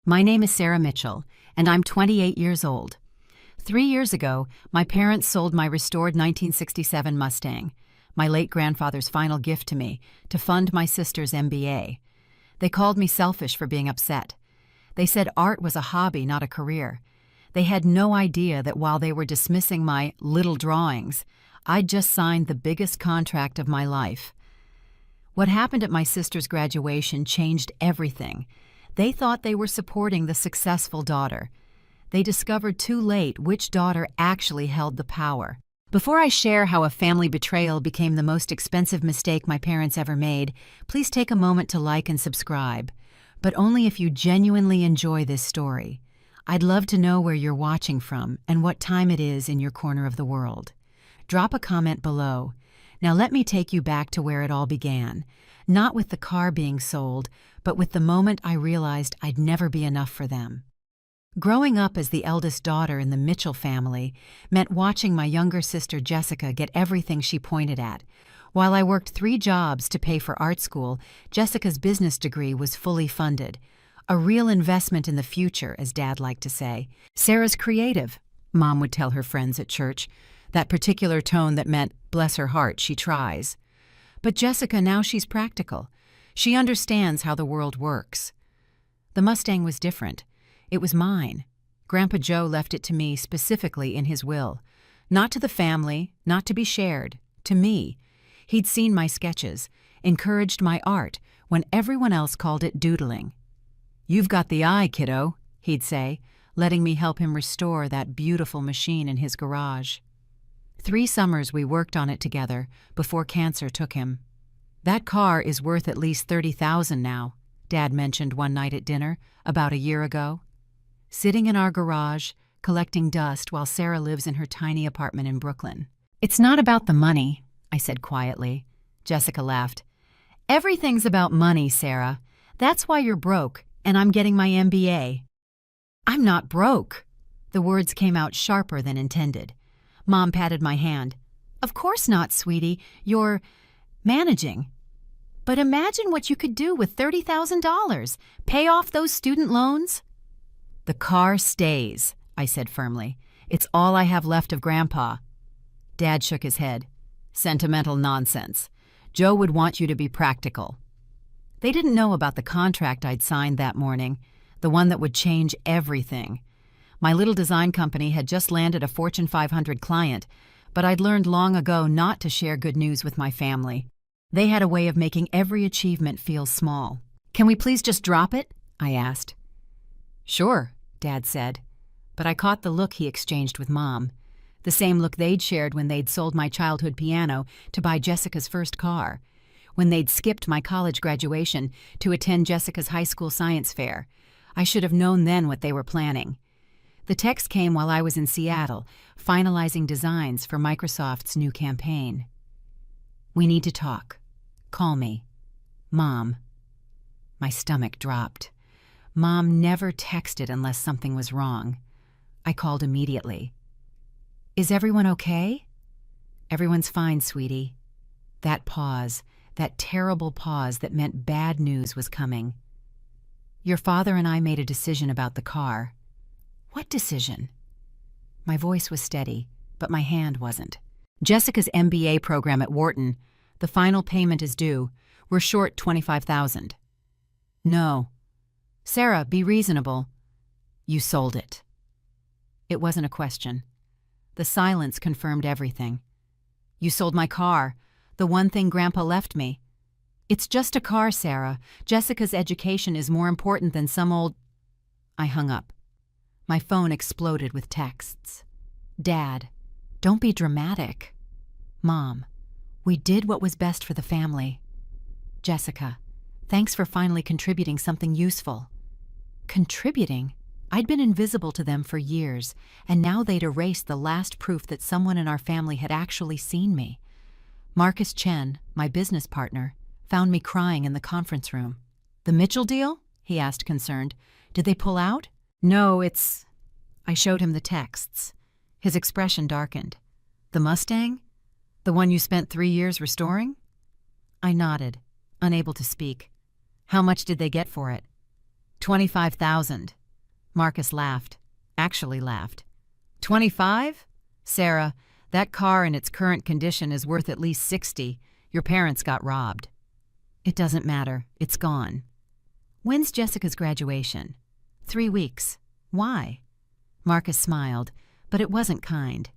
My name is Sarah Mitchell, and I'm 28 years old. 3 years ago, my parents sold my restored 1967 Mustang, my late grandfather's final gift to me, to fund my sister's MBA. They called me selfish for being upset. They said art was a hobby, not a career. They had no idea that while they were dismissing my little drawings, I'd just signed the biggest contract of my life. What happened at my sister's graduation changed everything. They thought they were supporting the successful daughter. They discovered too late which daughter actually held the power. Before I share how a family betrayal became the most expensive mistake my parents ever made, please take a moment to like and subscribe, but only if you genuinely enjoy this story. I'd love to know where you're watching from and what time it is in your corner of the world. Drop a comment below. Now let me take you back to where it all began, not with the car being sold, but with the moment I realized I'd never be enough for them. Growing up as the eldest daughter in the Mitchell family meant watching my younger sister Jessica get everything she pointed at. While I worked 3 jobs to pay for art school, Jessica's business degree was fully funded. A real investment in the future, as Dad liked to say. Sarah's creative, Mom would tell her friends at church, that particular tone that meant, bless her heart, she tries. But Jessica, now she's practical. She understands how the world works. The Mustang was different. It was mine. Grandpa Joe left it to me specifically in his will. Not to the family, not to be shared, to me. He'd seen my sketches, encouraged my art when everyone else called it doodling. "You've got the eye, kiddo," he'd say, letting me help him restore that beautiful machine in his garage. 3 summers we worked on it together before cancer took him. "That car is worth at least $30,000 now," Dad mentioned one night at dinner about a year ago. Sitting in our garage, collecting dust while Sarah lives in her tiny apartment in Brooklyn. "It's not about the money," I said quietly. Jessica laughed. "Everything's about money, Sarah. That's why you're broke, and I'm getting my MBA. "I'm not broke." The words came out sharper than intended. Mom patted my hand. "Of course not, sweetie. You're managing. But imagine what you could do with $30,000. Pay off those student loans." "The car stays," I said firmly. "It's all I have left of Grandpa." Dad shook his head. "Sentimental nonsense. Joe would want you to be practical." They didn't know about the contract I'd signed that morning, the one that would change everything. My little design company had just landed a Fortune 500 client, but I'd learned long ago not to share good news with my family. They had a way of making every achievement feel small. "Can we please just drop it?" I asked. "Sure," Dad said, but I caught the look he exchanged with Mom, the same look they'd shared when they'd sold my childhood piano to buy Jessica's first car, when they'd skipped my college graduation to attend Jessica's high school science fair. I should have known then what they were planning. The text came while I was in Seattle, finalizing designs for Microsoft's new campaign. "We need to talk. Call me. Mom." My stomach dropped. Mom never texted unless something was wrong. I called immediately. "Is everyone okay?" "Everyone's fine, sweetie." That pause, that terrible pause that meant bad news was coming. "Your father and I made a decision about the car." "What decision?" My voice was steady, but my hand wasn't. "Jessica's MBA program at Wharton. The final payment is due. We're short $25,000. "No." "Sarah, be reasonable." "You sold it." It wasn't a question. The silence confirmed everything. "You sold my car, the one thing Grandpa left me." "It's just a car, Sarah. Jessica's education is more important than some old—" I hung up. My phone exploded with texts. "Dad, don't be dramatic." "Mom, we did what was best for the family." "Jessica, thanks for finally contributing something useful." Contributing? I'd been invisible to them for years, and now they'd erased the last proof that someone in our family had actually seen me. Marcus Chen, my business partner, found me crying in the conference room. "The Mitchell deal?" he asked, concerned. "Did they pull out?" "No, it's—" I showed him the texts. His expression darkened. "The Mustang? The one you spent 3 years restoring?" I nodded, unable to speak. "How much did they get for it?" $25,000. Marcus laughed. Actually laughed. 25? Sarah, that car in its current condition is worth at least 60. Your parents got robbed. It doesn't matter. It's gone. When's Jessica's graduation? 3 weeks. Why? Marcus smiled, but it wasn't kind.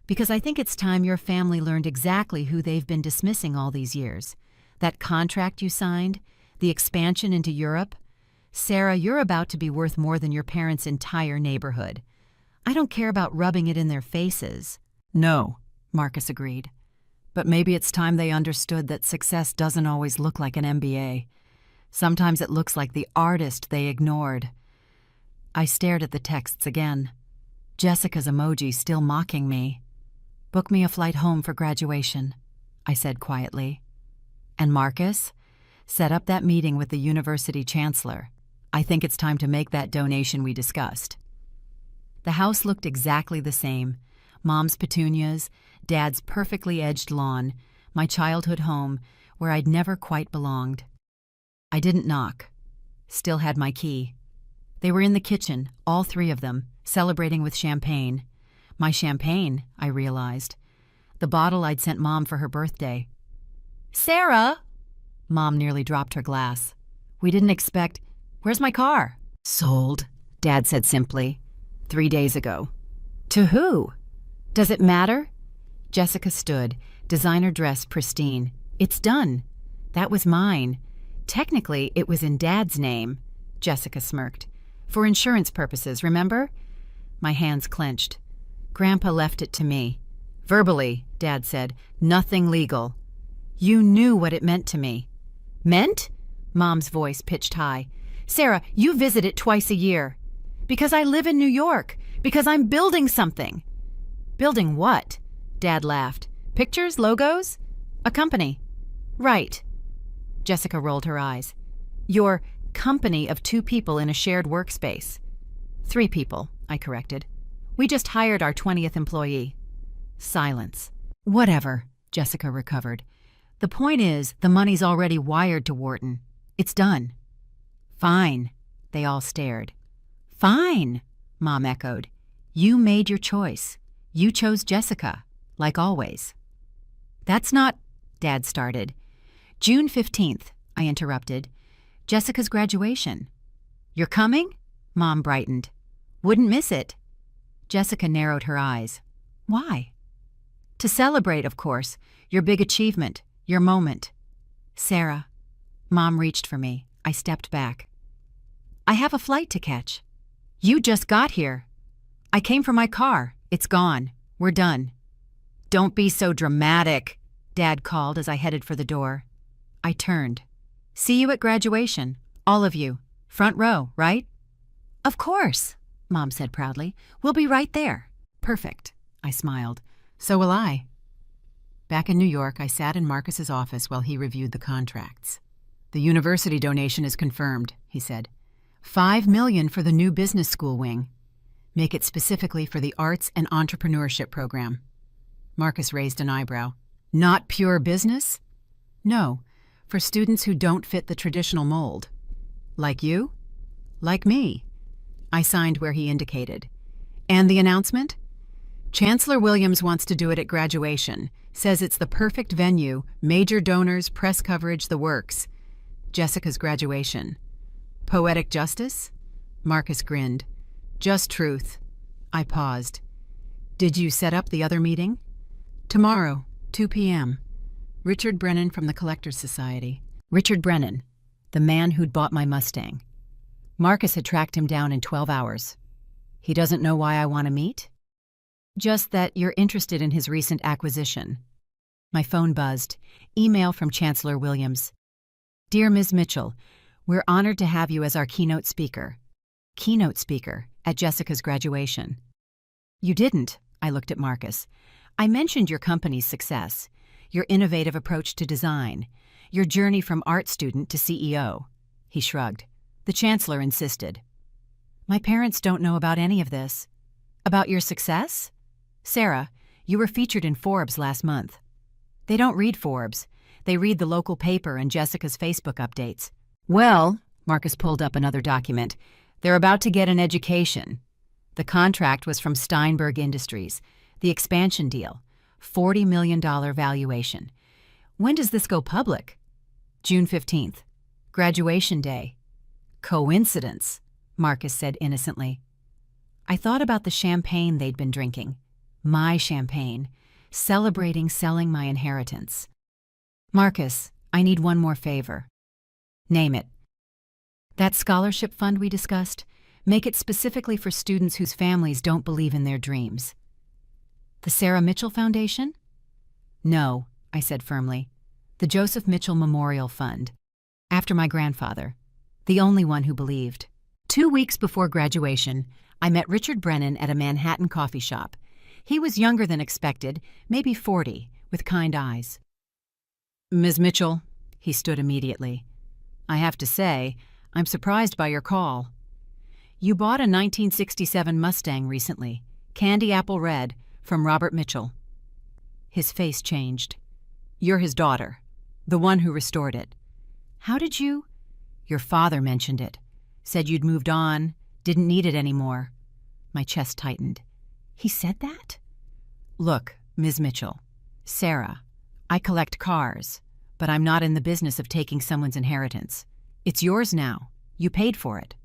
Because I think it's time your family learned exactly who they've been dismissing all these years. That contract you signed, the expansion into Europe. Sarah, you're about to be worth more than your parents' entire neighborhood. I don't care about rubbing it in their faces. No, Marcus agreed. But maybe it's time they understood that success doesn't always look like an MBA. Sometimes it looks like the artist they ignored. I stared at the texts again. Jessica's emoji still mocking me. Book me a flight home for graduation, I said quietly. And Marcus? Set up that meeting with the university chancellor. I think it's time to make that donation we discussed. The house looked exactly the same. Mom's petunias, Dad's perfectly edged lawn, my childhood home, where I'd never quite belonged. I didn't knock. Still had my key. They were in the kitchen, all 3 of them, celebrating with champagne. My champagne, I realized. The bottle I'd sent Mom for her birthday. Sarah! Mom nearly dropped her glass. We didn't expect... Where's my car? Sold, Dad said simply. 3 days ago. To who? Does it matter? Jessica stood, designer dress pristine. It's done. That was mine. Technically, it was in Dad's name. Jessica smirked. For insurance purposes, remember? My hands clenched. Grandpa left it to me. Verbally, Dad said. Nothing legal. You knew what it meant to me. Meant? Mom's voice pitched high. Sarah, you visit it twice a year. Because I live in New York. Because I'm building something. Building what? Dad laughed. Pictures? Logos? A company. Right. Jessica rolled her eyes. Your company of 2 people in a shared workspace. 3 people, I corrected. We just hired our 20th employee. Silence. Whatever, Jessica recovered. The point is, the money's already wired to Wharton. It's done. Fine. They all stared. Fine, Mom echoed. You made your choice. You chose Jessica, like always. That's not... Dad started. June 15th, I interrupted. Jessica's graduation. You're coming? Mom brightened. Wouldn't miss it. Jessica narrowed her eyes. Why? To celebrate, of course, your big achievement, your moment. Sarah. Mom reached for me. I stepped back. I have a flight to catch. You just got here. I came for my car. It's gone. We're done. Don't be so dramatic, Dad called as I headed for the door. I turned. See you at graduation. All of you. Front row, right? Of course, Mom said proudly. We'll be right there. Perfect, I smiled. So will I. Back in New York, I sat in Marcus's office while he reviewed the contracts. The university donation is confirmed, he said. $5 million for the new business school wing. Make it specifically for the arts and entrepreneurship program. Marcus raised an eyebrow. Not pure business? No, for students who don't fit the traditional mold. Like you? Like me. I signed where he indicated. And the announcement? Chancellor Williams wants to do it at graduation. Says it's the perfect venue, major donors, press coverage, the works. Jessica's graduation. Poetic justice? Marcus grinned. Just truth. I paused. Did you set up the other meeting? Tomorrow, 2 p.m. Richard Brennan from the Collectors Society. Richard Brennan, the man who'd bought my Mustang. Marcus had tracked him down in 12 hours. He doesn't know why I want to meet? Just that you're interested in his recent acquisition. My phone buzzed. Email from Chancellor Williams. Dear Ms. Mitchell, we're honored to have you as our keynote speaker. Keynote speaker at Jessica's graduation. You didn't, I looked at Marcus. I mentioned your company's success, your innovative approach to design, your journey from art student to CEO. He shrugged. The Chancellor insisted. My parents don't know about any of this. About your success? Sarah, you were featured in Forbes last month. They don't read Forbes. They read the local paper and Jessica's Facebook updates. Well, Marcus pulled up another document. They're about to get an education. The contract was from Steinberg Industries. The expansion deal. $40 million valuation. When does this go public? June 15th. Graduation day. Coincidence, Marcus said innocently. I thought about the champagne they'd been drinking. My champagne. Celebrating selling my inheritance. Marcus, I need one more favor. Name it. That scholarship fund we discussed, make it specifically for students whose families don't believe in their dreams. The Sarah Mitchell Foundation? No, I said firmly. The Joseph Mitchell Memorial Fund. After my grandfather. The only one who believed. 2 weeks before graduation, I met Richard Brennan at a Manhattan coffee shop. He was younger than expected, maybe 40, with kind eyes. Ms. Mitchell, he stood immediately. I have to say, I'm surprised by your call. You bought a 1967 Mustang recently, candy apple red, from Robert Mitchell. His face changed. You're his daughter, the one who restored it. How did you? Your father mentioned it. Said you'd moved on, didn't need it anymore. My chest tightened. He said that? Look, Ms. Mitchell, Sarah, I collect cars, but I'm not in the business of taking someone's inheritance. It's yours now. You paid for it.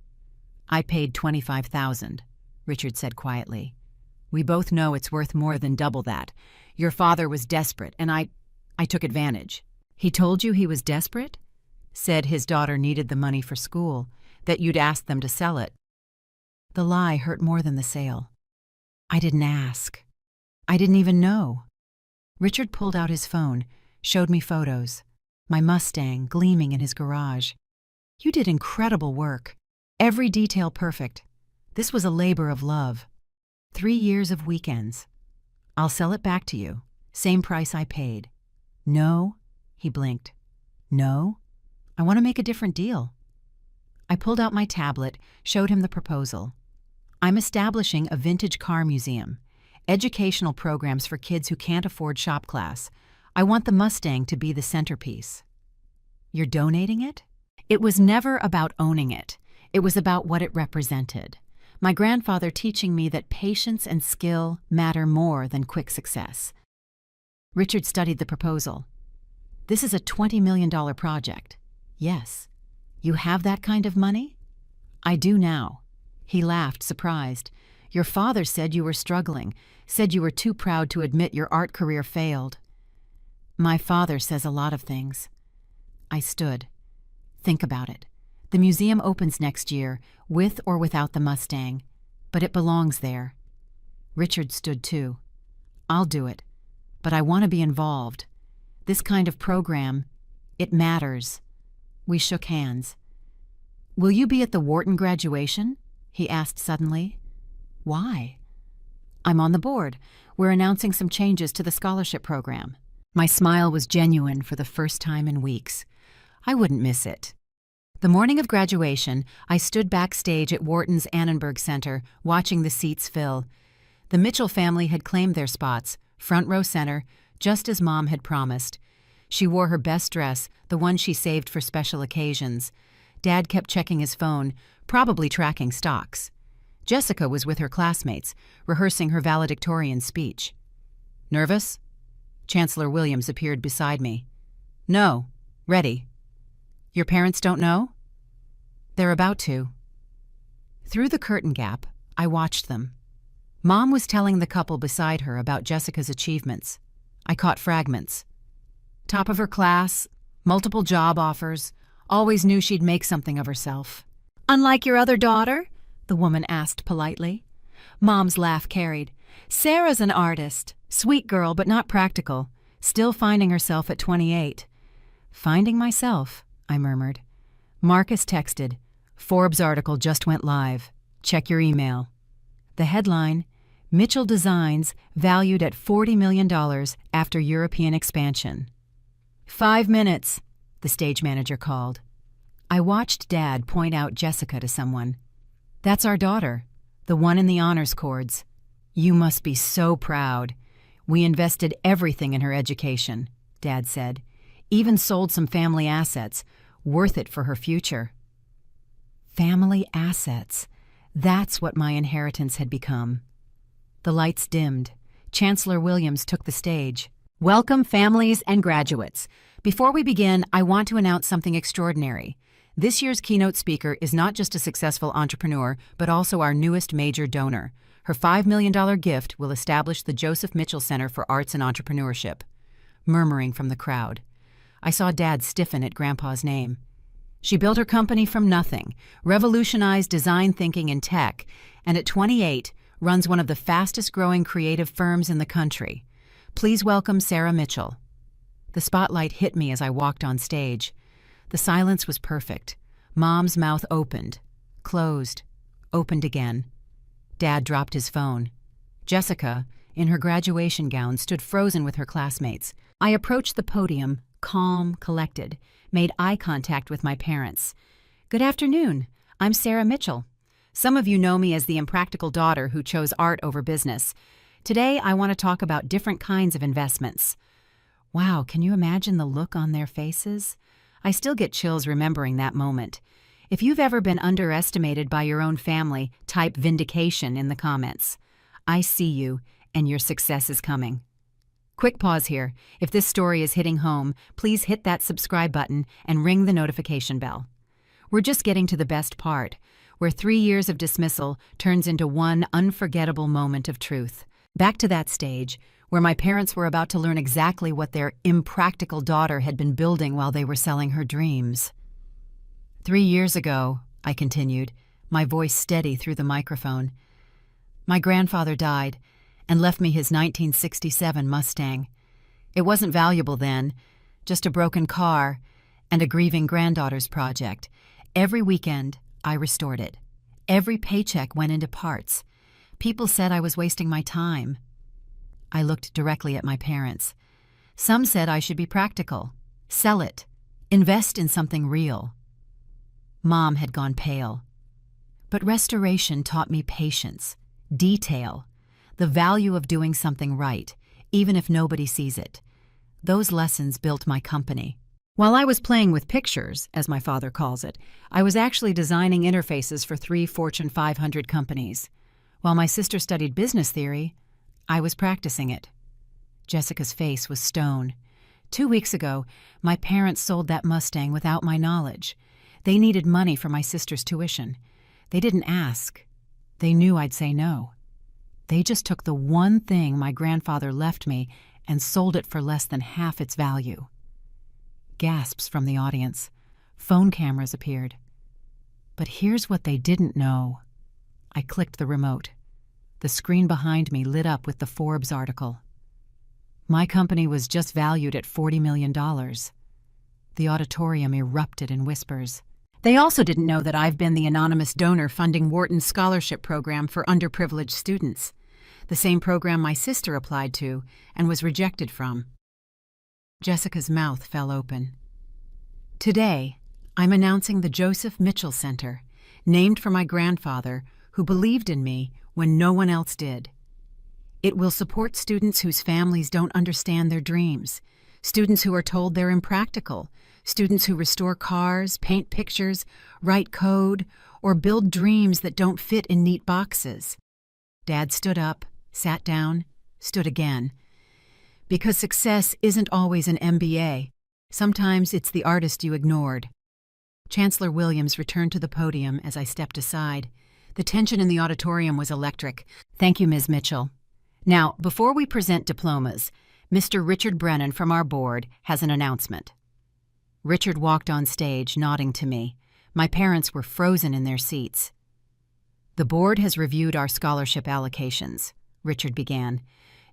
I paid $25,000, Richard said quietly. We both know it's worth more than double that. Your father was desperate, and I took advantage. He told you he was desperate? Said his daughter needed the money for school, that you'd asked them to sell it. The lie hurt more than the sale. I didn't ask. I didn't even know. Richard pulled out his phone, showed me photos. My Mustang gleaming in his garage. You did incredible work. Every detail perfect. This was a labor of love. 3 years of weekends. I'll sell it back to you. Same price I paid. No? He blinked. No? I want to make a different deal. I pulled out my tablet, showed him the proposal. I'm establishing a vintage car museum. Educational programs for kids who can't afford shop class. I want the Mustang to be the centerpiece. You're donating it? It was never about owning it. It was about what it represented. My grandfather teaching me that patience and skill matter more than quick success. Richard studied the proposal. This is a $20 million project. Yes. You have that kind of money? I do now. He laughed, surprised. Your father said you were struggling, said you were too proud to admit your art career failed. My father says a lot of things. I stood. Think about it. The museum opens next year, with or without the Mustang, but it belongs there. Richard stood too. I'll do it, but I want to be involved. This kind of program, it matters. We shook hands. Will you be at the Wharton graduation? He asked suddenly. Why? I'm on the board. We're announcing some changes to the scholarship program. My smile was genuine for the first time in weeks. I wouldn't miss it. The morning of graduation, I stood backstage at Wharton's Annenberg Center, watching the seats fill. The Mitchell family had claimed their spots, front row center, just as Mom had promised. She wore her best dress, the one she saved for special occasions. Dad kept checking his phone, probably tracking stocks. Jessica was with her classmates, rehearsing her valedictorian speech. Nervous? Chancellor Williams appeared beside me. No. Ready. Your parents don't know? They're about to. Through the curtain gap, I watched them. Mom was telling the couple beside her about Jessica's achievements. I caught fragments. Top of her class, multiple job offers, always knew she'd make something of herself. Unlike your other daughter? The woman asked politely. Mom's laugh carried. Sarah's an artist. Sweet girl, but not practical. Still finding herself at 28. Finding myself, I murmured. Marcus texted. Forbes article just went live. Check your email. The headline, Mitchell Designs valued at $40 million after European expansion. 5 minutes, the stage manager called. I watched Dad point out Jessica to someone. That's our daughter, the one in the honors cords. You must be so proud. We invested everything in her education, Dad said. Even sold some family assets, worth it for her future. Family assets. That's what my inheritance had become. The lights dimmed. Chancellor Williams took the stage. Welcome, families and graduates. Before we begin, I want to announce something extraordinary. This year's keynote speaker is not just a successful entrepreneur, but also our newest major donor. Her $5 million gift will establish the Joseph Mitchell Center for Arts and Entrepreneurship. Murmuring from the crowd. I saw Dad stiffen at Grandpa's name. She built her company from nothing, revolutionized design thinking in tech, and at 28, runs one of the fastest-growing creative firms in the country. Please welcome Sarah Mitchell. The spotlight hit me as I walked on stage. The silence was perfect. Mom's mouth opened, closed, opened again. Dad dropped his phone. Jessica, in her graduation gown, stood frozen with her classmates. I approached the podium, calm, collected, made eye contact with my parents. Good afternoon. I'm Sarah Mitchell. Some of you know me as the impractical daughter who chose art over business. Today, I want to talk about different kinds of investments. Wow, can you imagine the look on their faces? I still get chills remembering that moment. If you've ever been underestimated by your own family, type vindication in the comments. I see you, and your success is coming. Quick pause here. If this story is hitting home, please hit that subscribe button and ring the notification bell. We're just getting to the best part, where 3 years of dismissal turns into one unforgettable moment of truth. Back to that stage, where my parents were about to learn exactly what their impractical daughter had been building while they were selling her dreams. 3 years ago, I continued, my voice steady through the microphone, my grandfather died and left me his 1967 Mustang. It wasn't valuable then, just a broken car and a grieving granddaughter's project. Every weekend, I restored it. Every paycheck went into parts. People said I was wasting my time. I looked directly at my parents. Some said I should be practical, sell it, invest in something real. Mom had gone pale. But restoration taught me patience, detail, the value of doing something right, even if nobody sees it. Those lessons built my company. While I was playing with pictures, as my father calls it, I was actually designing interfaces for 3 Fortune 500 companies. While my sister studied business theory, I was practicing it. Jessica's face was stone. 2 weeks ago, my parents sold that Mustang without my knowledge. They needed money for my sister's tuition. They didn't ask. They knew I'd say no. They just took the one thing my grandfather left me and sold it for less than half its value. Gasps from the audience. Phone cameras appeared. But here's what they didn't know. I clicked the remote. The screen behind me lit up with the Forbes article. My company was just valued at $40 million. The auditorium erupted in whispers. They also didn't know that I've been the anonymous donor funding Wharton's scholarship program for underprivileged students, the same program my sister applied to and was rejected from. Jessica's mouth fell open. Today, I'm announcing the Joseph Mitchell Center, named for my grandfather, who believed in me when no one else did. It will support students whose families don't understand their dreams, students who are told they're impractical, students who restore cars, paint pictures, write code, or build dreams that don't fit in neat boxes. Dad stood up, sat down, stood again. Because success isn't always an MBA. Sometimes it's the artist you ignored. Chancellor Williams returned to the podium as I stepped aside. The tension in the auditorium was electric. Thank you, Ms. Mitchell. Now, before we present diplomas, Mr. Richard Brennan from our board has an announcement. Richard walked on stage, nodding to me. My parents were frozen in their seats. The board has reviewed our scholarship allocations, Richard began.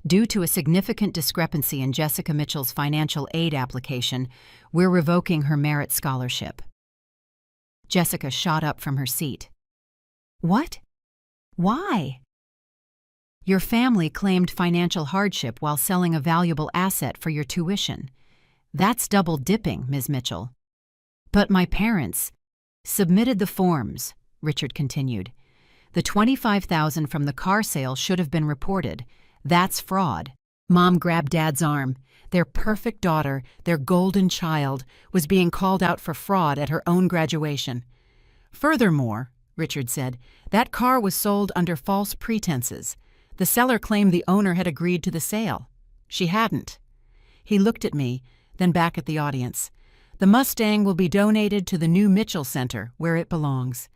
Due to a significant discrepancy in Jessica Mitchell's financial aid application, we're revoking her merit scholarship. Jessica shot up from her seat. What? Why? Your family claimed financial hardship while selling a valuable asset for your tuition. That's double dipping, Ms. Mitchell. But my parents submitted the forms, Richard continued. The $25,000 from the car sale should have been reported. That's fraud. Mom grabbed Dad's arm. Their perfect daughter, their golden child, was being called out for fraud at her own graduation. Furthermore, Richard said, that car was sold under false pretenses. The seller claimed the owner had agreed to the sale. She hadn't. He looked at me, then back at the audience. The Mustang will be donated to the new Mitchell Center, where it belongs.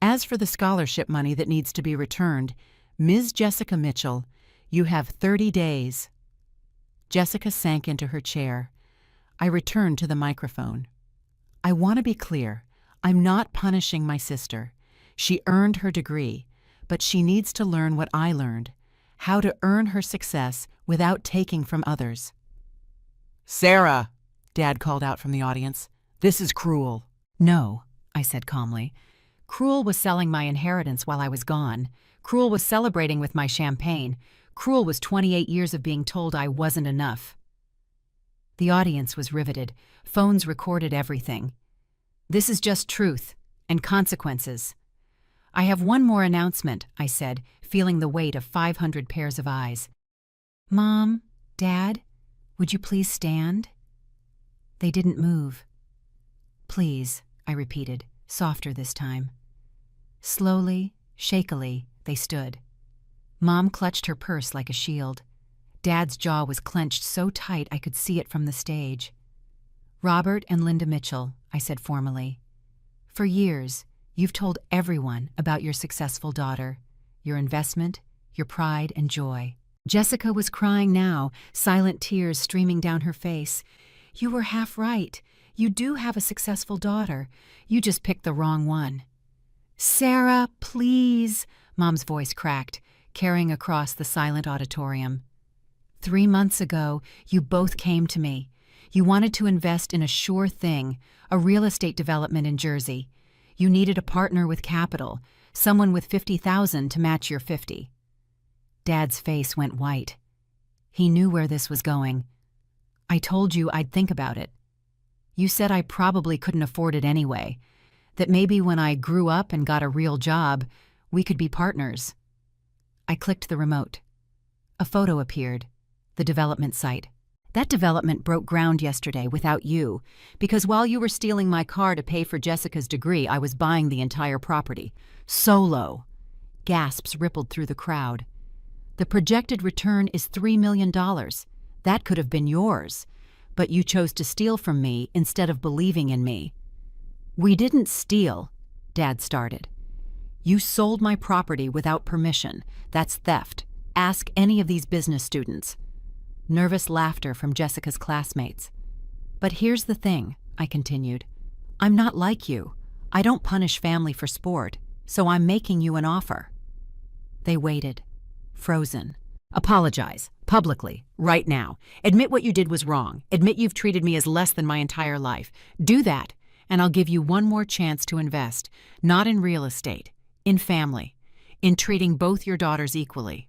As for the scholarship money that needs to be returned, Ms. Jessica Mitchell, you have 30 days. Jessica sank into her chair. I returned to the microphone. I want to be clear. I'm not punishing my sister. She earned her degree, but she needs to learn what I learned, how to earn her success without taking from others. "Sarah," Dad called out from the audience, "this is cruel." "No," I said calmly. Cruel was selling my inheritance while I was gone. Cruel was celebrating with my champagne. Cruel was 28 years of being told I wasn't enough. The audience was riveted. Phones recorded everything. This is just truth and consequences. I have one more announcement, I said, feeling the weight of 500 pairs of eyes. Mom, Dad, would you please stand? They didn't move. Please, I repeated, softer this time. Slowly, shakily, they stood. Mom clutched her purse like a shield. Dad's jaw was clenched so tight I could see it from the stage. Robert and Linda Mitchell, I said formally. For years, you've told everyone about your successful daughter, your investment, your pride and joy. Jessica was crying now, silent tears streaming down her face. You were half right. You do have a successful daughter. You just picked the wrong one. Sarah, please, Mom's voice cracked, carrying across the silent auditorium. 3 months ago, you both came to me. You wanted to invest in a sure thing, a real estate development in Jersey. You needed a partner with capital, someone with $50,000 to match your 50. Dad's face went white. He knew where this was going. I told you I'd think about it. You said I probably couldn't afford it anyway, that maybe when I grew up and got a real job, we could be partners. I clicked the remote. A photo appeared, the development site. That development broke ground yesterday without you, because while you were stealing my car to pay for Jessica's degree, I was buying the entire property. Solo. Gasps rippled through the crowd. The projected return is $3 million. That could have been yours, but you chose to steal from me instead of believing in me. We didn't steal, Dad started. You sold my property without permission. That's theft. Ask any of these business students. Nervous laughter from Jessica's classmates. But here's the thing, I continued. I'm not like you. I don't punish family for sport, so I'm making you an offer. They waited, frozen. Apologize, publicly, right now. Admit what you did was wrong. Admit you've treated me as less than my entire life. Do that, and I'll give you one more chance to invest, not in real estate, in family, in treating both your daughters equally.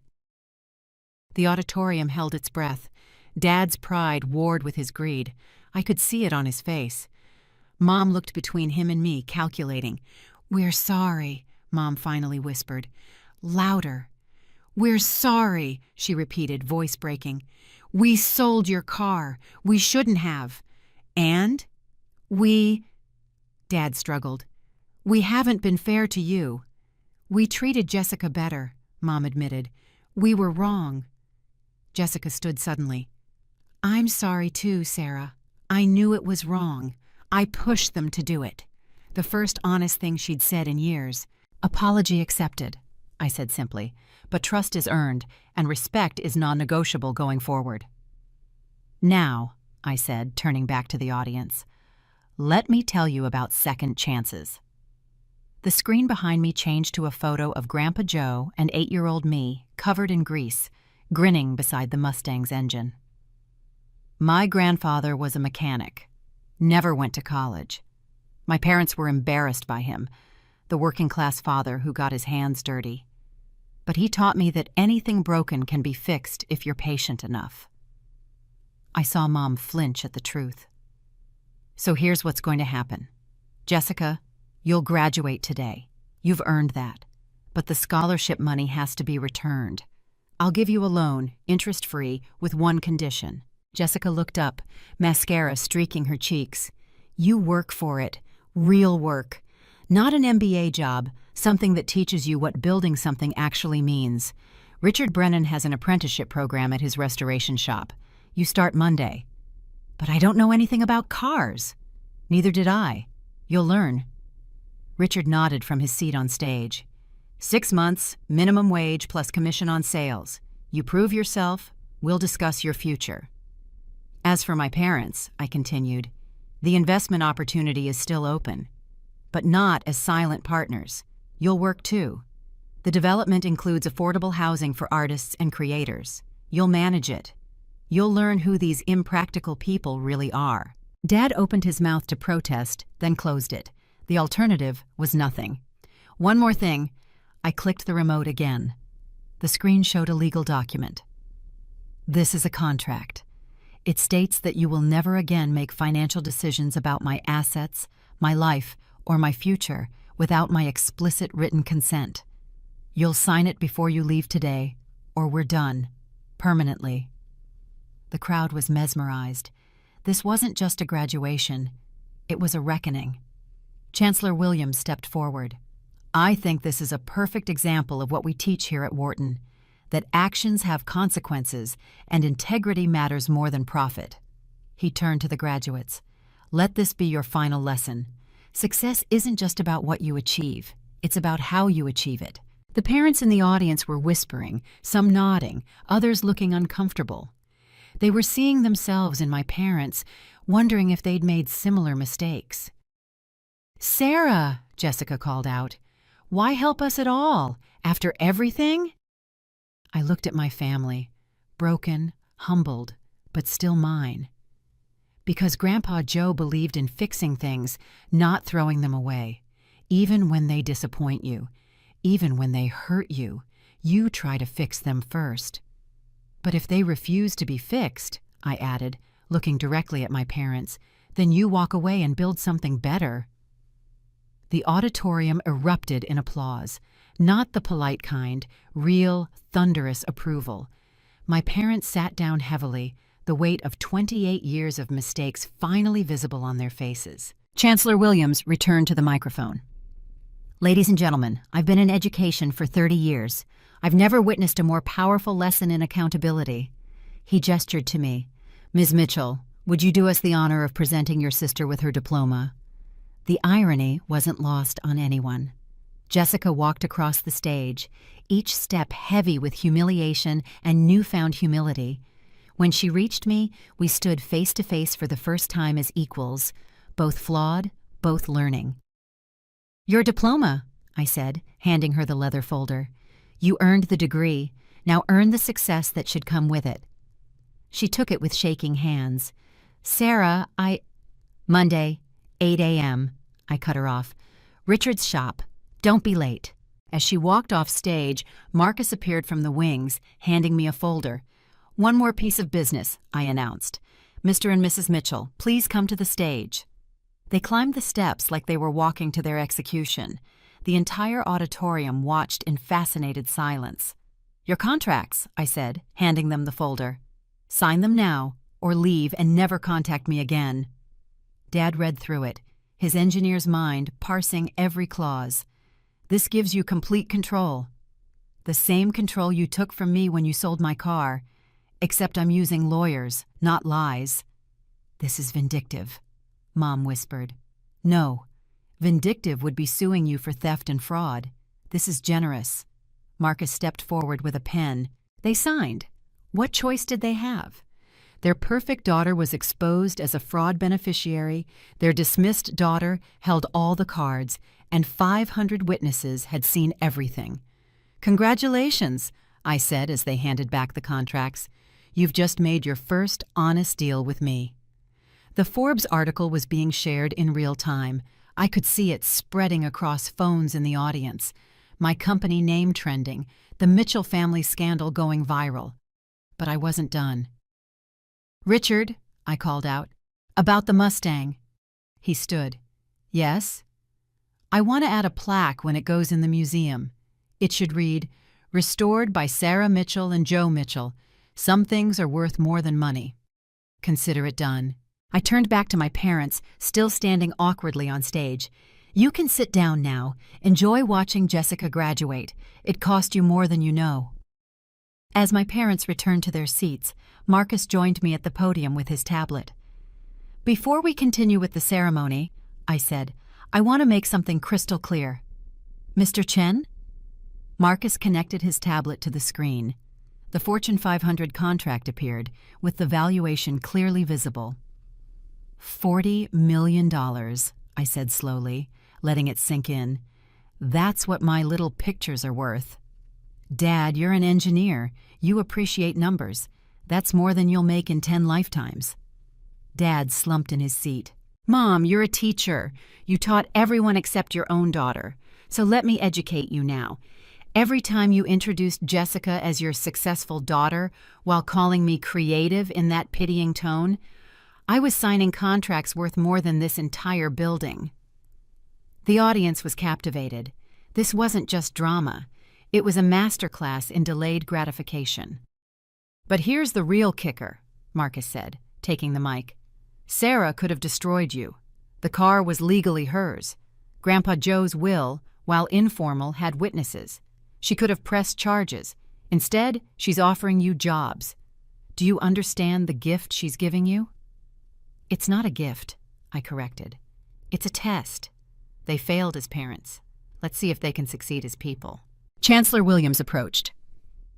The auditorium held its breath. Dad's pride warred with his greed. I could see it on his face. Mom looked between him and me, calculating. We're sorry, Mom finally whispered. Louder. We're sorry, she repeated, voice breaking. We sold your car. We shouldn't have. And? Dad struggled. We haven't been fair to you. We treated Jessica better, Mom admitted. We were wrong. Jessica stood suddenly. I'm sorry too, Sarah. I knew it was wrong. I pushed them to do it. The first honest thing she'd said in years. Apology accepted, I said simply, but trust is earned and respect is non-negotiable going forward. Now, I said, turning back to the audience, let me tell you about second chances. The screen behind me changed to a photo of Grandpa Joe and 8-year-old me, covered in grease, grinning beside the Mustang's engine. My grandfather was a mechanic, never went to college. My parents were embarrassed by him, the working-class father who got his hands dirty. But he taught me that anything broken can be fixed if you're patient enough. I saw Mom flinch at the truth. So here's what's going to happen. Jessica, you'll graduate today. You've earned that. But the scholarship money has to be returned. I'll give you a loan, interest-free, with one condition. Jessica looked up, mascara streaking her cheeks. You work for it. Real work. Not an MBA job, something that teaches you what building something actually means. Richard Brennan has an apprenticeship program at his restoration shop. You start Monday. But I don't know anything about cars. Neither did I. You'll learn. Richard nodded from his seat on stage. 6 months, minimum wage plus commission on sales. You prove yourself, we'll discuss your future. As for my parents, I continued, the investment opportunity is still open. But not as silent partners. You'll work too. The development includes affordable housing for artists and creators. You'll manage it. You'll learn who these impractical people really are. Dad opened his mouth to protest, then closed it. The alternative was nothing. One more thing. I clicked the remote again. The screen showed a legal document. This is a contract. It states that you will never again make financial decisions about my assets, my life, or my future without my explicit written consent. You'll sign it before you leave today, or we're done. Permanently. The crowd was mesmerized. This wasn't just a graduation. It was a reckoning. Chancellor Williams stepped forward. I think this is a perfect example of what we teach here at Wharton, that actions have consequences and integrity matters more than profit. He turned to the graduates. Let this be your final lesson. Success isn't just about what you achieve. It's about how you achieve it. The parents in the audience were whispering, some nodding, others looking uncomfortable. They were seeing themselves in my parents, wondering if they'd made similar mistakes. "Sarah," Jessica called out, "why help us at all? After everything?" I looked at my family, broken, humbled, but still mine. Because Grandpa Joe believed in fixing things, not throwing them away. Even when they disappoint you, even when they hurt you, you try to fix them first. But if they refuse to be fixed, I added, looking directly at my parents, then you walk away and build something better. The auditorium erupted in applause, not the polite kind, real, thunderous approval. My parents sat down heavily, the weight of 28 years of mistakes finally visible on their faces. Chancellor Williams returned to the microphone. "Ladies and gentlemen, I've been in education for 30 years. I've never witnessed a more powerful lesson in accountability." He gestured to me. "Ms. Mitchell, would you do us the honor of presenting your sister with her diploma?" The irony wasn't lost on anyone. Jessica walked across the stage, each step heavy with humiliation and newfound humility. When she reached me, we stood face to face for the first time as equals, both flawed, both learning. "Your diploma," I said, handing her the leather folder. "You earned the degree. Now earn the success that should come with it." She took it with shaking hands. "Sarah, Monday, 8 a.m., I cut her off. "Richard's shop. Don't be late." As she walked off stage, Marcus appeared from the wings, handing me a folder. "One more piece of business," I announced. "Mr. and Mrs. Mitchell, please come to the stage." They climbed the steps like they were walking to their execution. The entire auditorium watched in fascinated silence. "Your contracts," I said, handing them the folder. "Sign them now, or leave and never contact me again." Dad read through it, his engineer's mind parsing every clause. "This gives you complete control. The same control you took from me when you sold my car, except I'm using lawyers, not lies." "This is vindictive," Mom whispered. "No. Vindictive would be suing you for theft and fraud. This is generous." Marcus stepped forward with a pen. They signed. What choice did they have? Their perfect daughter was exposed as a fraud beneficiary, their dismissed daughter held all the cards, and 500 witnesses had seen everything. "Congratulations," I said as they handed back the contracts. "You've just made your first honest deal with me." The Forbes article was being shared in real time. I could see it spreading across phones in the audience. My company name trending, the Mitchell family scandal going viral. But I wasn't done. "Richard," I called out, "about the Mustang." He stood. "Yes?" "I want to add a plaque when it goes in the museum. It should read, 'Restored by Sarah Mitchell and Joe Mitchell. Some things are worth more than money.' Consider it done." I turned back to my parents, still standing awkwardly on stage. You can sit down now. Enjoy watching Jessica graduate. It cost you more than you know." As my parents returned to their seats, Marcus joined me at the podium with his tablet. "Before we continue with the ceremony," I said, "I want to make something crystal clear." "Mr. Chen?" Marcus connected his tablet to the screen. The Fortune 500 contract appeared, with the valuation clearly visible. $40 million, I said slowly, letting it sink in. "That's what my little pictures are worth." "Dad, you're an engineer. You appreciate numbers. That's more than you'll make in 10 lifetimes. Dad slumped in his seat. "Mom, you're a teacher. You taught everyone except your own daughter. So let me educate you now. Every time you introduced Jessica as your successful daughter while calling me creative in that pitying tone, I was signing contracts worth more than this entire building." The audience was captivated. This wasn't just drama. It was a masterclass in delayed gratification. "But here's the real kicker," Marcus said, taking the mic. "Sarah could have destroyed you. The car was legally hers. Grandpa Joe's will, while informal, had witnesses. She could have pressed charges. Instead, she's offering you jobs. Do you understand the gift she's giving you?" "It's not a gift," I corrected. "It's a test. They failed as parents. Let's see if they can succeed as people." Chancellor Williams approached.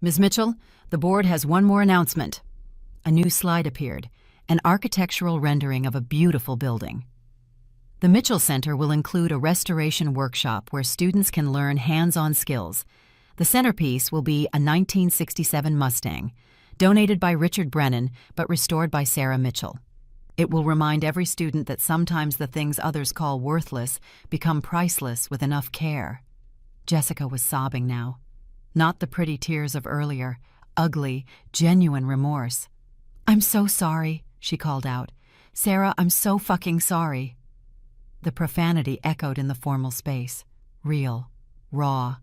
"Ms. Mitchell, the board has one more announcement." A new slide appeared, an architectural rendering of a beautiful building. The Mitchell Center will include a restoration workshop where students can learn hands-on skills. The centerpiece will be a 1967 Mustang, donated by Richard Brennan but restored by Sarah Mitchell. It will remind every student that sometimes the things others call worthless become priceless with enough care. Jessica was sobbing now. Not the pretty tears of earlier, ugly, genuine remorse. "I'm so sorry," she called out. "Sarah, I'm so fucking sorry." The profanity echoed in the formal space. Real. Raw.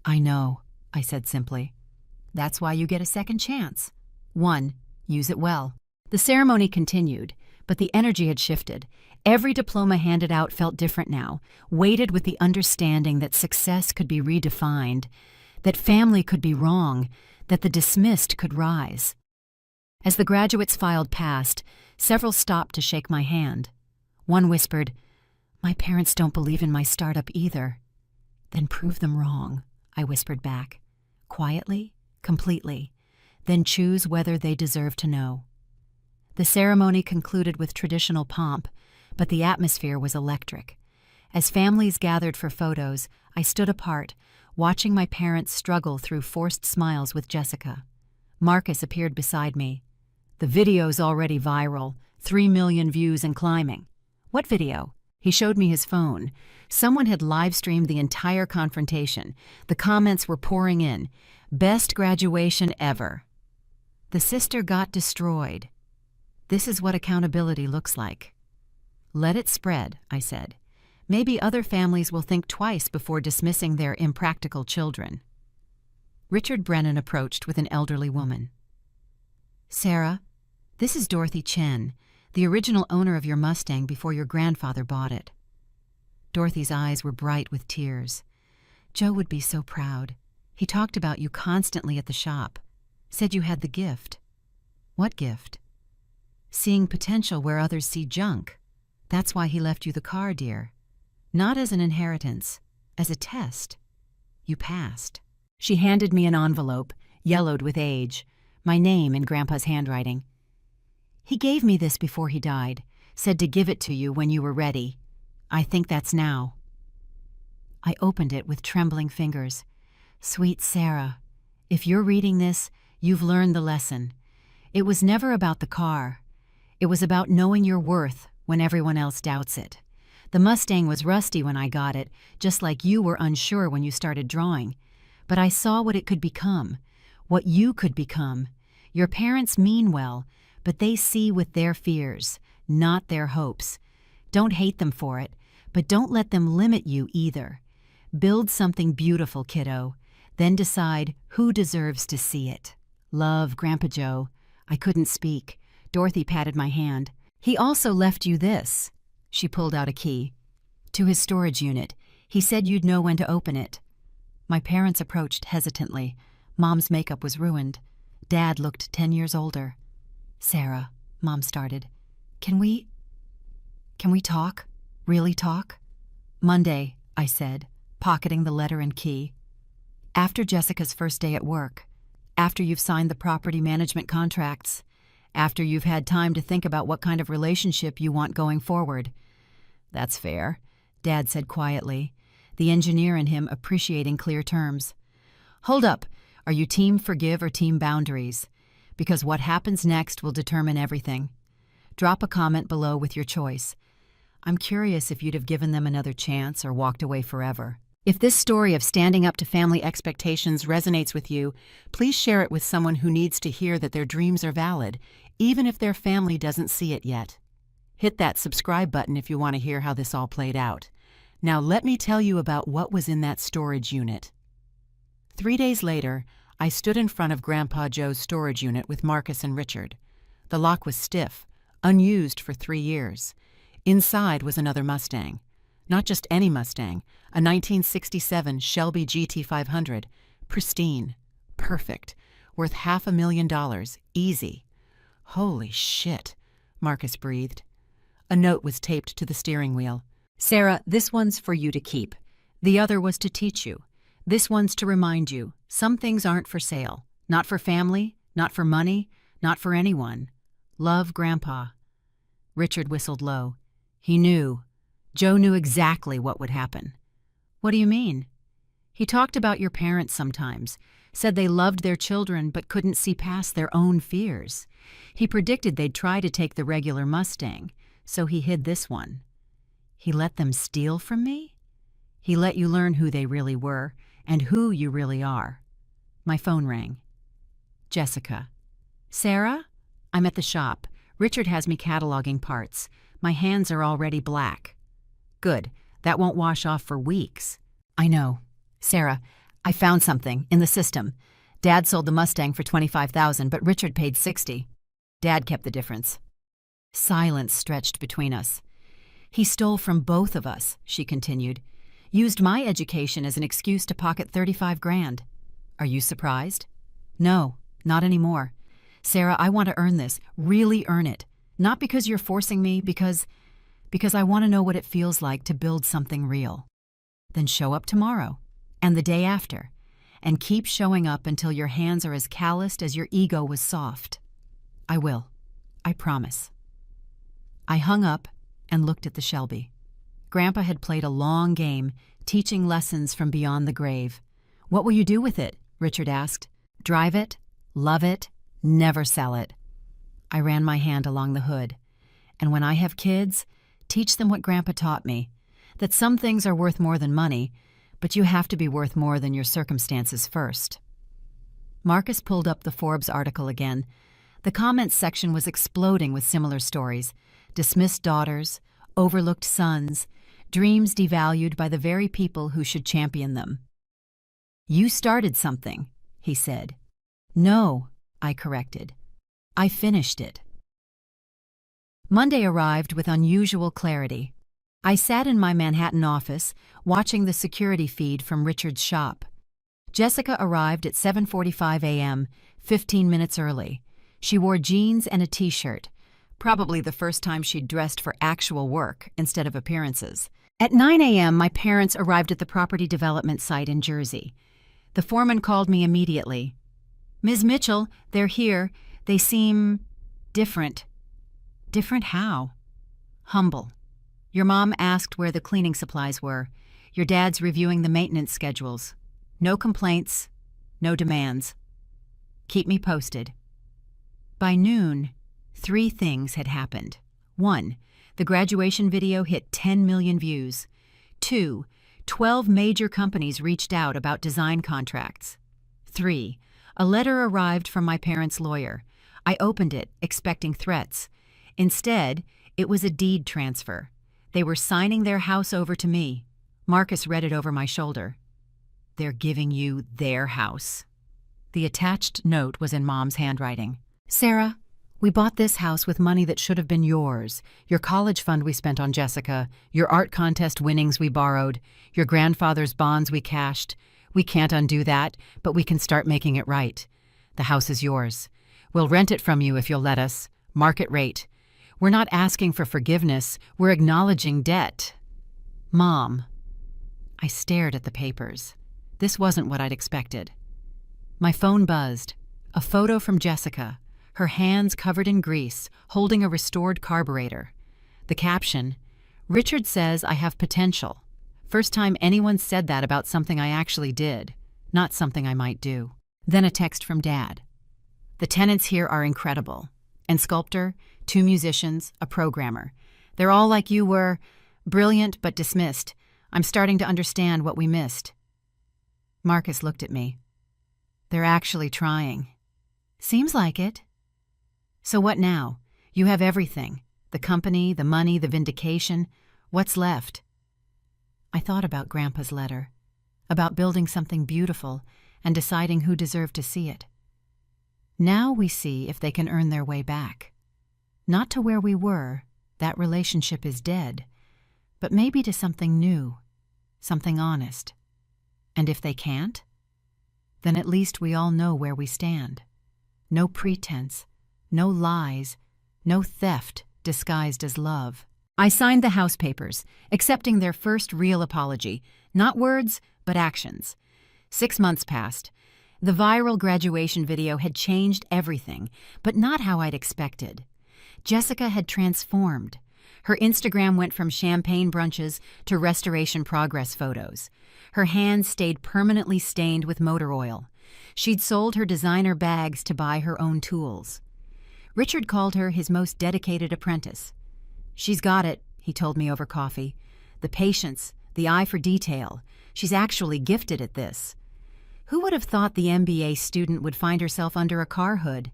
"I know," I said simply. "That's why you get a second chance. 1. Use it well." The ceremony continued, but the energy had shifted. Every diploma handed out felt different now, weighted with the understanding that success could be redefined, that family could be wrong, that the dismissed could rise. As the graduates filed past, several stopped to shake my hand. One whispered, "My parents don't believe in my startup either." "Then prove them wrong," I whispered back. Quietly, completely. Then choose whether they deserve to know. The ceremony concluded with traditional pomp, but the atmosphere was electric. As families gathered for photos, I stood apart, watching my parents struggle through forced smiles with Jessica. Marcus appeared beside me. "The video's already viral, 3 million views and climbing." "What video?" He showed me his phone. Someone had live-streamed the entire confrontation. The comments were pouring in. "Best graduation ever." The sister got destroyed. This is what accountability looks like. "Let it spread," I said. "Maybe other families will think twice before dismissing their impractical children." Richard Brennan approached with an elderly woman. "Sarah, this is Dorothy Chen, the original owner of your Mustang before your grandfather bought it." Dorothy's eyes were bright with tears. "Joe would be so proud. He talked about you constantly at the shop. Said you had the gift." "What gift?" "Seeing potential where others see junk. That's why he left you the car, dear. Not as an inheritance, as a test. You passed." She handed me an envelope, yellowed with age, my name in Grandpa's handwriting. "He gave me this before he died, said to give it to you when you were ready. I think that's now." I opened it with trembling fingers. "Sweet Sarah, if you're reading this, you've learned the lesson. It was never about the car. It was about knowing your worth when everyone else doubts it. The Mustang was rusty when I got it, just like you were unsure when you started drawing. But I saw what it could become, what you could become. Your parents mean well, but they see with their fears, not their hopes. Don't hate them for it, but don't let them limit you either. Build something beautiful, kiddo. Then decide who deserves to see it. Love, Grandpa Joe." I couldn't speak. Dorothy patted my hand. "He also left you this." She pulled out a key. To his storage unit. He said you'd know when to open it. My parents approached hesitantly. Mom's makeup was ruined. Dad looked 10 years older. Sarah, Mom started. Can we talk? Really talk? Monday, I said, pocketing the letter and key. After Jessica's first day at work. After you've signed the property management contracts. After you've had time to think about what kind of relationship you want going forward. That's fair, Dad said quietly, the engineer in him appreciating clear terms. Hold up, are you team forgive or team boundaries? Because what happens next will determine everything. Drop a comment below with your choice. I'm curious if you'd have given them another chance or walked away forever. If this story of standing up to family expectations resonates with you, please share it with someone who needs to hear that their dreams are valid, even if their family doesn't see it yet. Hit that subscribe button if you want to hear how this all played out. Now let me tell you about what was in that storage unit. 3 days later, I stood in front of Grandpa Joe's storage unit with Marcus and Richard. The lock was stiff, unused for 3 years. Inside was another Mustang. Not just any Mustang, a 1967 Shelby GT500, pristine, perfect, worth $500,000, easy. Holy shit, Marcus breathed. A note was taped to the steering wheel. Sarah, this one's for you to keep. The other was to teach you. This one's to remind you, some things aren't for sale. Not for family, not for money, not for anyone. Love, Grandpa. Richard whistled low. He knew. Joe knew exactly what would happen. What do you mean? He talked about your parents sometimes, said they loved their children but couldn't see past their own fears. He predicted they'd try to take the regular Mustang, so he hid this one. He let them steal from me? He let you learn who they really were and who you really are. My phone rang. Jessica. Sarah? I'm at the shop. Richard has me cataloging parts. My hands are already black. Good. That won't wash off for weeks. I know. Sarah, I found something in the system. Dad sold the Mustang for $25,000, but Richard paid $60,000. Dad kept the difference. Silence stretched between us. He stole from both of us, she continued. Used my education as an excuse to pocket $35,000. Are you surprised? No, not anymore. Sarah, I want to earn this, really earn it. Not because you're forcing me, because I want to know what it feels like to build something real. Then show up tomorrow, and the day after, and keep showing up until your hands are as calloused as your ego was soft. I will. I promise. I hung up and looked at the Shelby. Grandpa had played a long game, teaching lessons from beyond the grave. What will you do with it? Richard asked. Drive it, love it, never sell it. I ran my hand along the hood. And when I have kids, teach them what Grandpa taught me, that some things are worth more than money, but you have to be worth more than your circumstances first. Marcus pulled up the Forbes article again. The comments section was exploding with similar stories. Dismissed daughters, overlooked sons, dreams devalued by the very people who should champion them. You started something, he said. No, I corrected. I finished it. Monday arrived with unusual clarity. I sat in my Manhattan office, watching the security feed from Richard's shop. Jessica arrived at 7:45 a.m., 15 minutes early. She wore jeans and a t-shirt, probably the first time she'd dressed for actual work instead of appearances. At 9 a.m., my parents arrived at the property development site in Jersey. The foreman called me immediately. Ms. Mitchell, they're here. They seem different. Different how? Humble. Your mom asked where the cleaning supplies were. Your dad's reviewing the maintenance schedules. No complaints, no demands. Keep me posted. By noon, 3 things had happened. 1, the graduation video hit 10 million views. 2, 12 major companies reached out about design contracts. 3, a letter arrived from my parents' lawyer. I opened it, expecting threats. Instead, it was a deed transfer. They were signing their house over to me. Marcus read it over my shoulder. They're giving you their house. The attached note was in Mom's handwriting. Sarah, We bought this house with money that should have been yours. Your college fund we spent on Jessica, your art contest winnings we borrowed, your grandfather's bonds we cashed. We can't undo that, but we can start making it right. The house is yours. We'll rent it from you if you'll let us. Market rate. We're not asking for forgiveness, we're acknowledging debt. Mom. I stared at the papers. This wasn't what I'd expected. My phone buzzed. A photo from Jessica, her hands covered in grease, holding a restored carburetor. The caption, "Richard says I have potential. First time anyone said that about something I actually did, not something I might do." Then a text from Dad. "The tenants here are incredible. An sculptor, 2 musicians, a programmer. They're all like you were, brilliant but dismissed. I'm starting to understand what we missed." Marcus looked at me. "They're actually trying." "Seems like it." "So what now? You have everything. The company, the money, the vindication. What's left?" I thought about Grandpa's letter, about building something beautiful and deciding who deserved to see it. Now we see if they can earn their way back. Not to where we were, that relationship is dead, but maybe to something new, something honest. And if they can't, then at least we all know where we stand. No pretense, no lies, no theft disguised as love. I signed the house papers, accepting their first real apology, not words, but actions. 6 months passed. The viral graduation video had changed everything, but not how I'd expected. Jessica had transformed. Her Instagram went from champagne brunches to restoration progress photos. Her hands stayed permanently stained with motor oil. She'd sold her designer bags to buy her own tools. Richard called her his most dedicated apprentice. "She's got it," he told me over coffee. "The patience, the eye for detail. She's actually gifted at this." Who would have thought the MBA student would find herself under a car hood?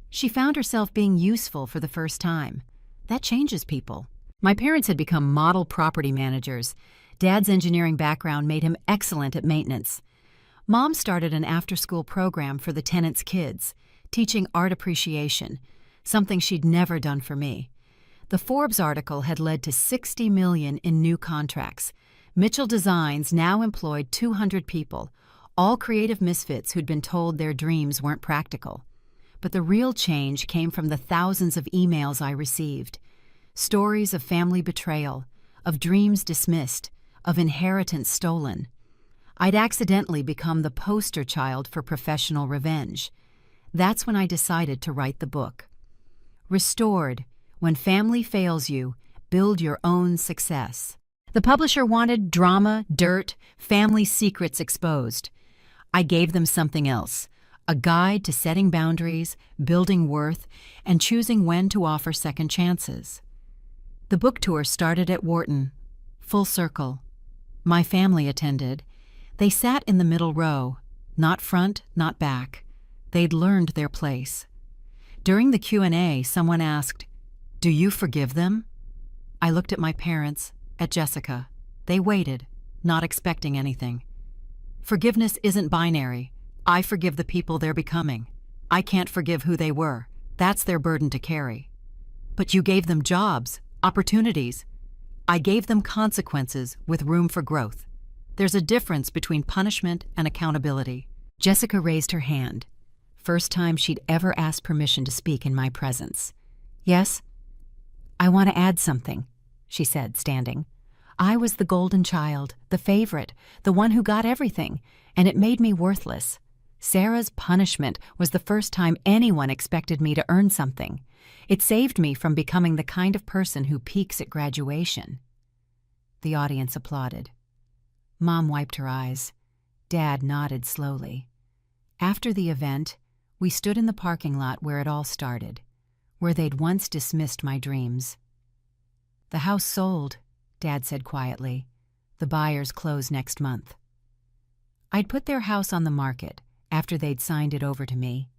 She found herself being useful for the first time. That changes people. My parents had become model property managers. Dad's engineering background made him excellent at maintenance. Mom started an after-school program for the tenants' kids, teaching art appreciation, something she'd never done for me. The Forbes article had led to $60 million in new contracts. Mitchell Designs now employed 200 people, all creative misfits who'd been told their dreams weren't practical. But the real change came from the thousands of emails I received. Stories of family betrayal, of dreams dismissed, of inheritance stolen. I'd accidentally become the poster child for professional revenge. That's when I decided to write the book. Restored, When Family Fails You, Build Your Own Success. The publisher wanted drama, dirt, family secrets exposed. I gave them something else, a guide to setting boundaries, building worth, and choosing when to offer second chances. The book tour started at Wharton, full circle. My family attended. They sat in the middle row, not front, not back. They'd learned their place. During the Q&A, someone asked, "Do you forgive them?" I looked at my parents, at Jessica. They waited, not expecting anything. Forgiveness isn't binary. I forgive the people they're becoming. I can't forgive who they were. That's their burden to carry. But you gave them jobs, opportunities. I gave them consequences with room for growth. There's a difference between punishment and accountability. Jessica raised her hand. First time she'd ever asked permission to speak in my presence. "Yes?" "I want to add something," she said, standing. "I was the golden child, the favorite, the one who got everything, and it made me worthless. Sarah's punishment was the first time anyone expected me to earn something. It saved me from becoming the kind of person who peaks at graduation." The audience applauded. Mom wiped her eyes. Dad nodded slowly. After the event, we stood in the parking lot where it all started, where they'd once dismissed my dreams. "The house sold," Dad said quietly. "The buyers close next month." I'd put their house on the market after they'd signed it over to me.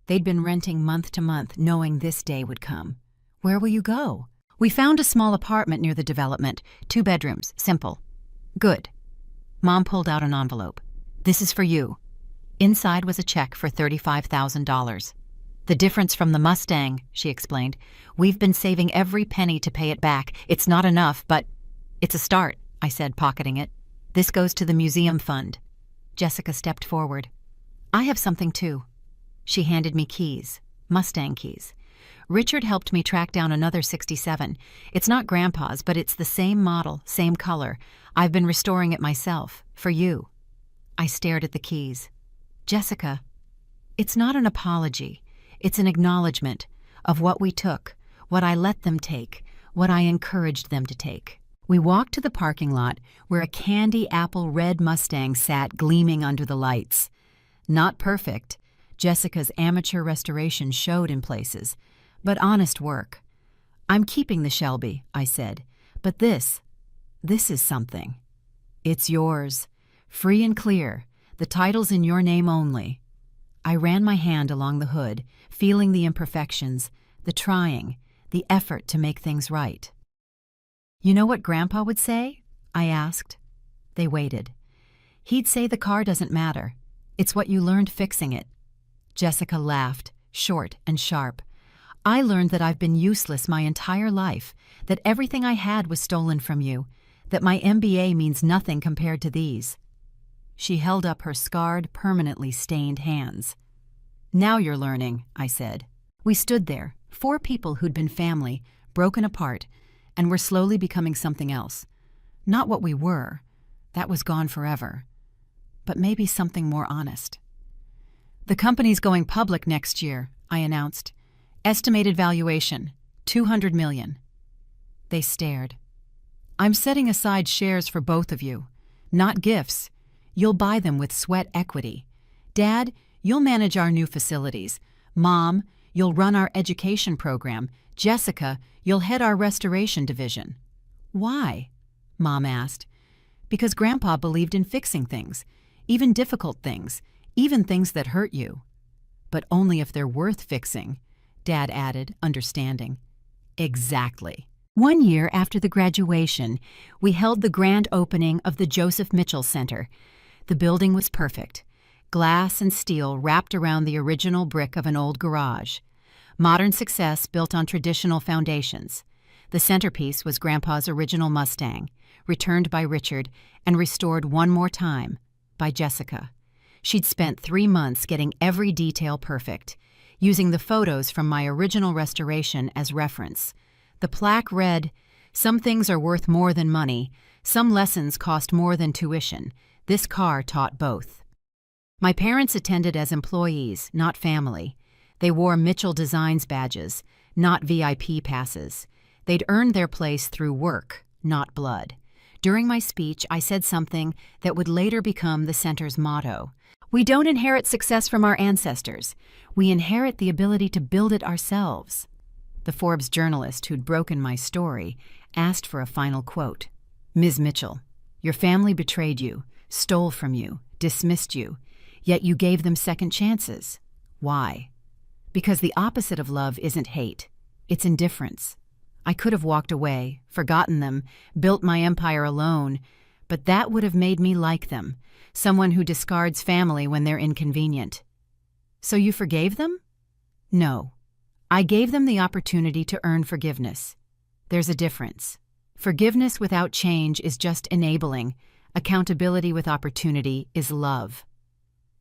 They'd been renting month to month, knowing this day would come. "Where will you go?" "We found a small apartment near the development, 2 bedrooms, simple." "Good." Mom pulled out an envelope. "This is for you." Inside was a check for $35,000. "The difference from the Mustang," she explained. "We've been saving every penny to pay it back. It's not enough, but it's a start," I said, pocketing it. "This goes to the museum fund." Jessica stepped forward. "I have something too." She handed me keys, Mustang keys. "Richard helped me track down another 67. It's not Grandpa's, but it's the same model, same color. I've been restoring it myself, for you." I stared at the keys. "Jessica, it's not an apology. It's an acknowledgement of what we took, what I let them take, what I encouraged them to take." We walked to the parking lot where a candy apple red Mustang sat gleaming under the lights. Not perfect. Jessica's amateur restoration showed in places, but honest work. "I'm keeping the Shelby," I said, "but this is something. It's yours, free and clear. The title's in your name only." I ran my hand along the hood, feeling the imperfections, the trying, the effort to make things right. "You know what Grandpa would say?" I asked. They waited. "He'd say the car doesn't matter. It's what you learned fixing it." Jessica laughed, short and sharp. "I learned that I've been useless my entire life, that everything I had was stolen from you, that my MBA means nothing compared to these." She held up her scarred, permanently stained hands. "Now you're learning," I said. We stood there, 4 people who'd been family, broken apart, and were slowly becoming something else. Not what we were. That was gone forever. But maybe something more honest. "The company's going public next year," I announced. "Estimated valuation, $200 million. They stared. "I'm setting aside shares for both of you. Not gifts. You'll buy them with sweat equity. Dad, you'll manage our new facilities. Mom, you'll run our education program. Jessica, you'll head our restoration division." "Why?" Mom asked. "Because Grandpa believed in fixing things, even difficult things, even things that hurt you. But only if they're worth fixing," Dad added, understanding. "Exactly." 1 year after the graduation, we held the grand opening of the Joseph Mitchell Center. The building was perfect. Glass and steel wrapped around the original brick of an old garage. Modern success built on traditional foundations. The centerpiece was Grandpa's original Mustang, returned by Richard and restored one more time by Jessica. She'd spent 3 months getting every detail perfect, using the photos from my original restoration as reference. The plaque read, "Some things are worth more than money. Some lessons cost more than tuition. This car taught both." My parents attended as employees, not family. They wore Mitchell Designs badges, not VIP passes. They'd earned their place through work, not blood. During my speech, I said something that would later become the center's motto. "We don't inherit success from our ancestors. We inherit the ability to build it ourselves." The Forbes journalist who'd broken my story asked for a final quote. "Ms. Mitchell, your family betrayed you, stole from you, dismissed you, yet you gave them second chances. Why?" "Because the opposite of love isn't hate. It's indifference. I could have walked away, forgotten them, built my empire alone, but that would have made me like them, someone who discards family when they're inconvenient." "So you forgave them?" "No. I gave them the opportunity to earn forgiveness. There's a difference. Forgiveness without change is just enabling. Accountability with opportunity is love."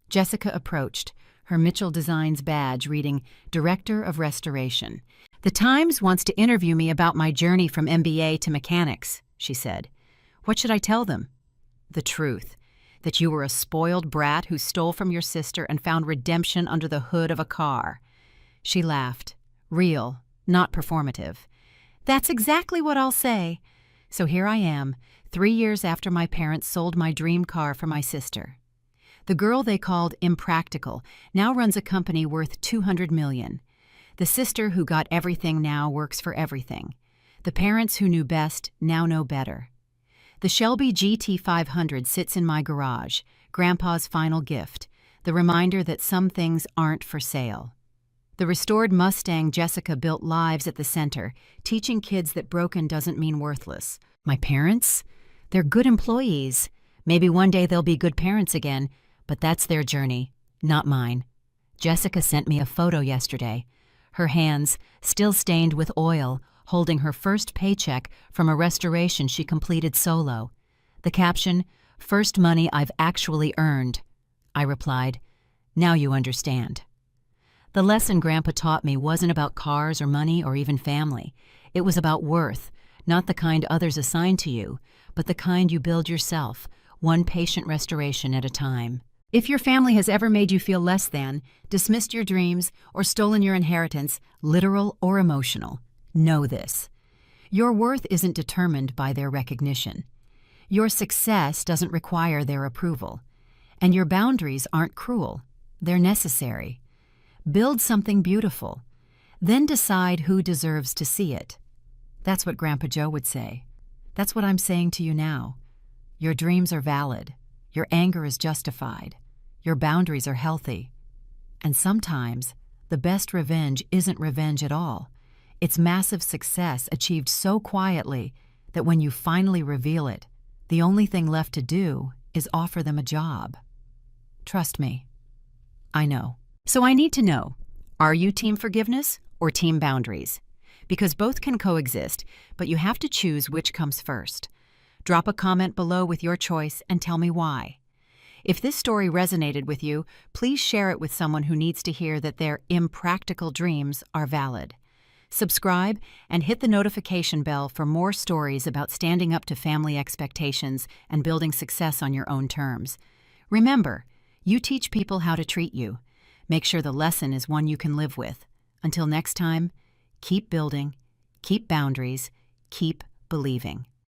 Jessica approached, her Mitchell Designs badge reading Director of Restoration. "The Times wants to interview me about my journey from MBA to mechanics," she said. "What should I tell them?" "The truth. That you were a spoiled brat who stole from your sister and found redemption under the hood of a car." She laughed. Real, not performative. "That's exactly what I'll say. So here I am, 3 years after my parents sold my dream car for my sister. The girl they called impractical now runs a company worth $200 million. The sister who got everything now works for everything. The parents who knew best now know better. The Shelby GT500 sits in my garage, Grandpa's final gift, the reminder that some things aren't for sale. The restored Mustang Jessica built lives at the center, teaching kids that broken doesn't mean worthless. My parents? They're good employees. Maybe one day they'll be good parents again, but that's their journey, not mine. Jessica sent me a photo yesterday, her hands still stained with oil, holding her first paycheck from a restoration she completed solo. The caption, "First money I've actually earned." I replied, "Now you understand." The lesson Grandpa taught me wasn't about cars or money or even family. It was about worth, not the kind others assign to you, but the kind you build yourself, one patient restoration at a time. If your family has ever made you feel less than, dismissed your dreams, or stolen your inheritance, literal or emotional, know this. Your worth isn't determined by their recognition. Your success doesn't require their approval. And your boundaries aren't cruel. They're necessary. Build something beautiful. Then decide who deserves to see it. That's what Grandpa Joe would say. That's what I'm saying to you now. Your dreams are valid. Your anger is justified. Your boundaries are healthy. And sometimes, the best revenge isn't revenge at all. It's massive success achieved so quietly that when you finally reveal it, the only thing left to do is offer them a job. Trust me. I know. So I need to know, are you team forgiveness or team boundaries? Because both can coexist, but you have to choose which comes first. Drop a comment below with your choice and tell me why. If this story resonated with you, please share it with someone who needs to hear that their impractical dreams are valid. Subscribe and hit the notification bell for more stories about standing up to family expectations and building success on your own terms. Remember, you teach people how to treat you. Make sure the lesson is one you can live with. Until next time, keep building, keep boundaries, keep believing.